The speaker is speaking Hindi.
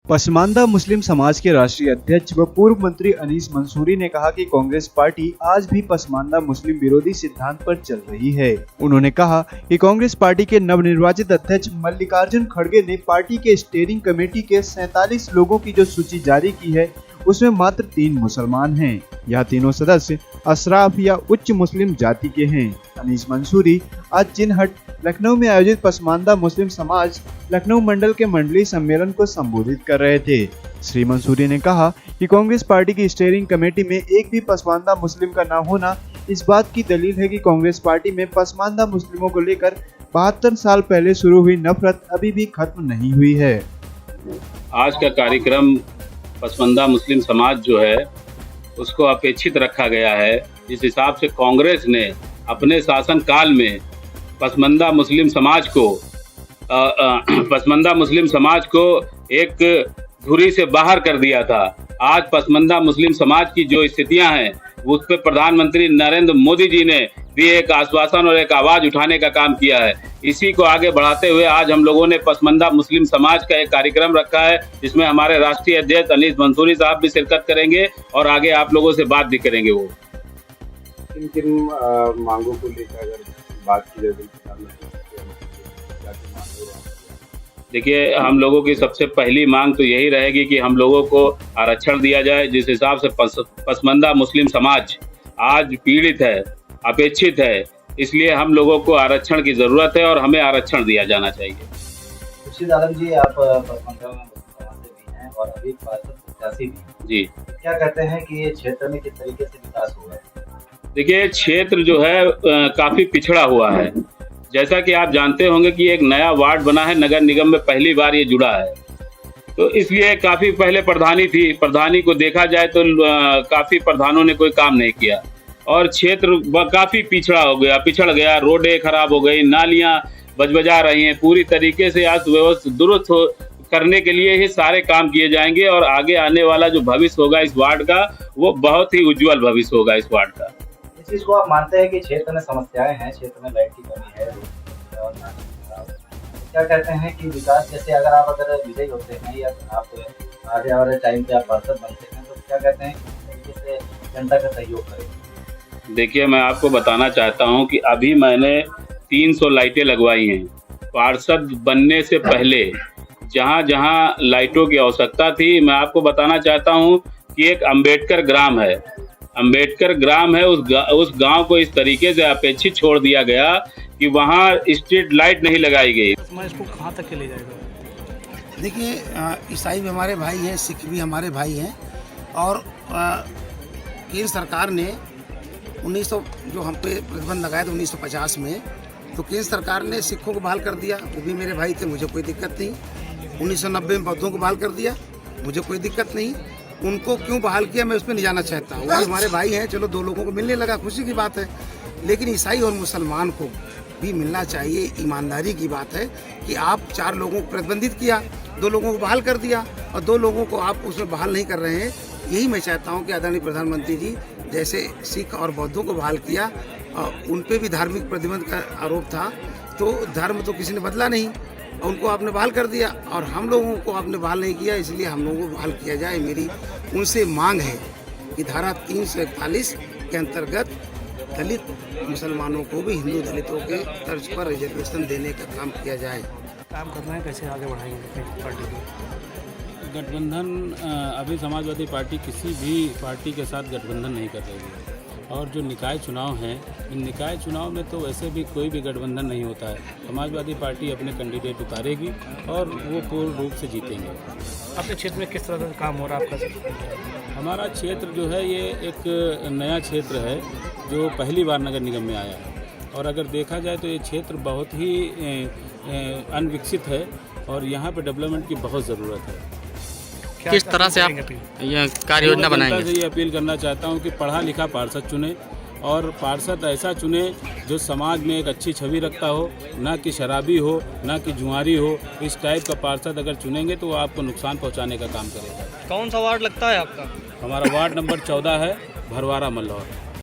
पसमानदा मुस्लिम समाज के राष्ट्रीय अध्यक्ष व पूर्व मंत्री अनीस मंसूरी ने कहा कि कांग्रेस पार्टी आज भी पसमानदा मुस्लिम विरोधी सिद्धांत पर चल रही है। उन्होंने कहा कि कांग्रेस पार्टी के नवनिर्वाचित अध्यक्ष मल्लिकार्जुन खड़गे ने पार्टी के स्टीयरिंग कमेटी के 47 लोगों की जो सूची जारी की है उसमें मात्र 3 मुसलमान हैं। यह तीनों सदस्य अशराफ या उच्च मुस्लिम जाति के हैं। अनीस मंसूरी आज चिन्हट लखनऊ में आयोजित पसमानदा मुस्लिम समाज लखनऊ मंडल के मंडलीय सम्मेलन को संबोधित कर रहे थे। श्री मंसूरी ने कहा कि कांग्रेस पार्टी की स्टीयरिंग कमेटी में एक भी पसमानदा मुस्लिम का न होना इस बात की दलील है कि कांग्रेस पार्टी में पसमानदा मुस्लिमों को लेकर 72 साल पहले शुरू हुई नफरत अभी भी खत्म नहीं हुई है। आज का कार्यक्रम पसमानदा मुस्लिम समाज जो है उसको अपेक्षित रखा गया है। इस हिसाब से कांग्रेस ने अपने शासन काल में पसमानदा मुस्लिम समाज को एक धुरी से बाहर कर दिया था। आज पसमानदा मुस्लिम समाज की जो स्थितियां हैं उस पर प्रधानमंत्री नरेंद्र मोदी जी ने भी एक आश्वासन और एक आवाज उठाने का काम किया है। इसी को आगे बढ़ाते हुए आज हम लोगों ने पसमानदा मुस्लिम समाज का एक कार्यक्रम रखा है जिसमें हमारे राष्ट्रीय अध्यक्ष अनीस मंसूरी साहब भी शिरकत करेंगे और आगे आप लोगों से बात भी करेंगे। वो किन मांगों को लेकर अगर बात की जाए, देखिए, हम लोगों की सबसे पहली मांग तो यही रहेगी कि हम लोगों को आरक्षण दिया जाए। जिस हिसाब से पसमानदा मुस्लिम समाज आज पीड़ित है, अपेक्षित है, इसलिए हम लोगों को आरक्षण की जरूरत है और हमें आरक्षण दिया जाना चाहिए। खुर्शीद आलम जी, आप पसमानदा मुस्लिम समाज से भी हैं और अभी प्रत्याशी भी हैं। जी, क्या कहते हैं कि ये क्षेत्र में किस तरीके से विकास हुआ है? देखिए, क्षेत्र जो है काफी पिछड़ा हुआ है। जैसा कि आप जानते होंगे कि एक नया वार्ड बना है, नगर निगम में पहली बार ये जुड़ा है, तो इसलिए काफी पहले प्रधानी थी। प्रधानी को देखा जाए तो काफी प्रधानों ने कोई काम नहीं किया और क्षेत्र काफी पिछड़ गया। रोडें खराब हो गई, नालियां बजबजा रही हैं। पूरी तरीके से आज व्यवस्था दुरुस्त करने के लिए ही सारे काम किए जाएंगे और आगे आने वाला जो भविष्य होगा इस वार्ड का वो बहुत ही उज्जवल भविष्य होगा इस वार्ड का। इस चीज को आप मानते हैं कि क्षेत्र में समस्याएं हैं, क्षेत्र में लाइट की कमी है और क्या कहते हैं कि विकास, जैसे अगर विजयी होते हैं या आप आगे वाले टाइम पे आप पार्षद बनते हैं तो क्या कहते हैं किस तरीके से जनता का सहयोग करें? देखिए, मैं आपको बताना चाहता हूं कि अभी मैंने 300 लाइटें लगवाई हैं। पार्षद बनने से पहले जहां जहां लाइटों की आवश्यकता थी, मैं आपको बताना चाहता हूं कि एक अंबेडकर ग्राम है, उस गांव को इस तरीके से अपेक्षित छोड़ दिया गया कि वहां स्ट्रीट लाइट नहीं लगाई गई। इसको कहां तक ले जाएगा? देखिए, ईसाई भी हमारे भाई हैं, सिख भी हमारे भाई हैं और केंद्र सरकार ने 1900 जो हम पे प्रतिबंध लगाया था 1950 में, तो केंद्र सरकार ने सिखों को बहाल कर दिया। वो भी मेरे भाई थे, मुझे कोई दिक्कत नहीं। 1990 में बौद्धों को बहाल कर दिया, मुझे कोई दिक्कत नहीं। उनको क्यों बहाल किया मैं उसमें नहीं जाना चाहता हूँ। वो हमारे भाई हैं, चलो 2 लोगों को मिलने लगा, खुशी की बात है। लेकिन ईसाई और मुसलमान को भी मिलना चाहिए। ईमानदारी की बात है कि आप 4 लोगों को प्रतिबंधित किया, 2 लोगों को बहाल कर दिया और 2 लोगों को आप उसमें बहाल नहीं कर रहे हैं। यही मैं चाहता हूँ कि आदरणीय प्रधानमंत्री जी जैसे सिख और बौद्धों को बहाल किया, उन पे भी धार्मिक प्रतिबंध का आरोप था, तो धर्म तो किसी ने बदला नहीं, उनको आपने बहाल कर दिया और हम लोगों को आपने बहाल नहीं किया, इसलिए हम लोगों को बहाल किया जाए। मेरी उनसे मांग है कि धारा 341 के अंतर्गत दलित मुसलमानों को भी हिंदू दलितों के तर्ज पर रिजर्वेशन देने का काम किया जाए। काम करना है, कैसे आगे बढ़ाएंगे पार्टी को? गठबंधन अभी समाजवादी पार्टी किसी भी पार्टी के साथ गठबंधन नहीं कर रही है और जो निकाय चुनाव हैं, इन निकाय चुनाव में तो वैसे भी कोई भी गठबंधन नहीं होता है। समाजवादी पार्टी अपने कैंडिडेट उतारेगी और वो पूर्ण रूप से जीतेंगे। अपने क्षेत्र में किस तरह का काम हो रहा है आपका? हमारा क्षेत्र जो है ये एक नया क्षेत्र है जो पहली बार नगर निगम में आया है और अगर देखा जाए तो ये क्षेत्र बहुत ही अनविकसित है और यहाँ पर डेवलपमेंट की बहुत ज़रूरत है। किस तरह से आप यह कार्य योजना बनाएंगे? ये अपील करना चाहता हूँ कि पढ़ा लिखा पार्षद चुने और पार्षद ऐसा चुने जो समाज में एक अच्छी छवि रखता हो, ना कि शराबी हो, ना कि जुआरी हो। इस टाइप का पार्षद अगर चुनेंगे तो वो आपको नुकसान पहुँचाने का काम करेगा। कौन सा वार्ड लगता है आपका? हमारा वार्ड नंबर 14 है, भरवारा मल्लौर।